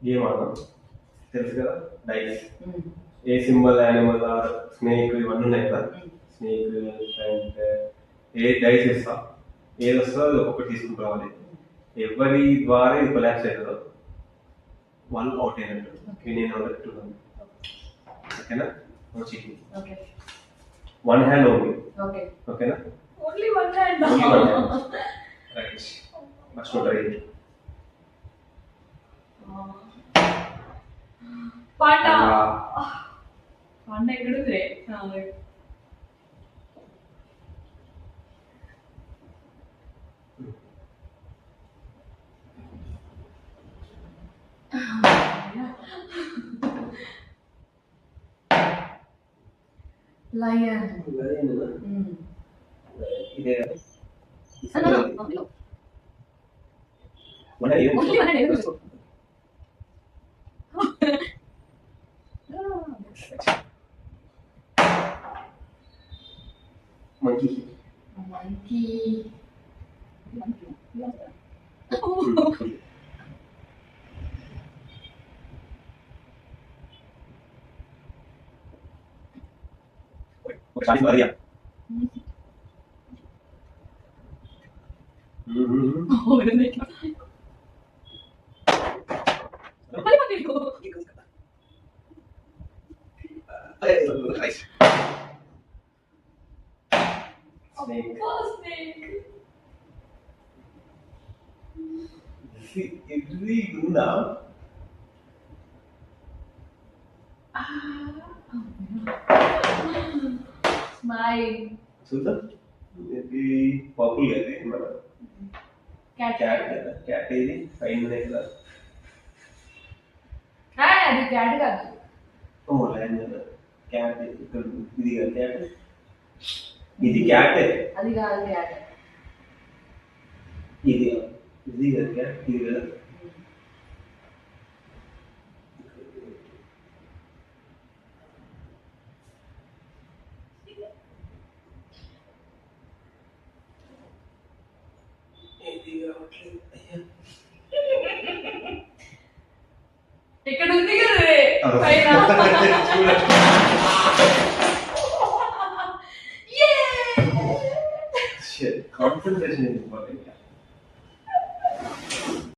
Game ఆడదాం. తెలుసు కదా డైస్. ఏ సింబల్ యానిమల్ ఆర్ స్నేక్ ఇవన్నీ ఉన్నాయి కదా. స్నేక్ అండ్ ఏ డైస్ ఇస్తా, ఏది వస్తుందో అది ఒక్కొక్కటి తీసుకుని రావాలి. ఎవరి ద్వారా ఇది కొలాప్స్ అవుతుందో వాళ్ళు అవుట్ అయినట్టు. నేను అన్నట్టున్నాను. ఓకేనా? One hand only. ఓకేనా? Only one hand. Right. First try. Panda. Panda ఎక్కడుంది? లయన్. ఇదే monkey. Cari Maria. Oh, benar. Paling paling itu. Nice. Snake. Oh, snake. Ini guna. Smile. Sudah? Jadi populer ya gimana? Cat. Cat ini fine కదా. అది cat కాదు. ఓ line కదా. Cat ఇక్కడ ఇది కదా cat. ఇది క్యాట్. అది కాదు క్యాట్. ఇది కదా క్యాట్. ఇది కదా. ఇక్కడ ఉంది కదా పైన.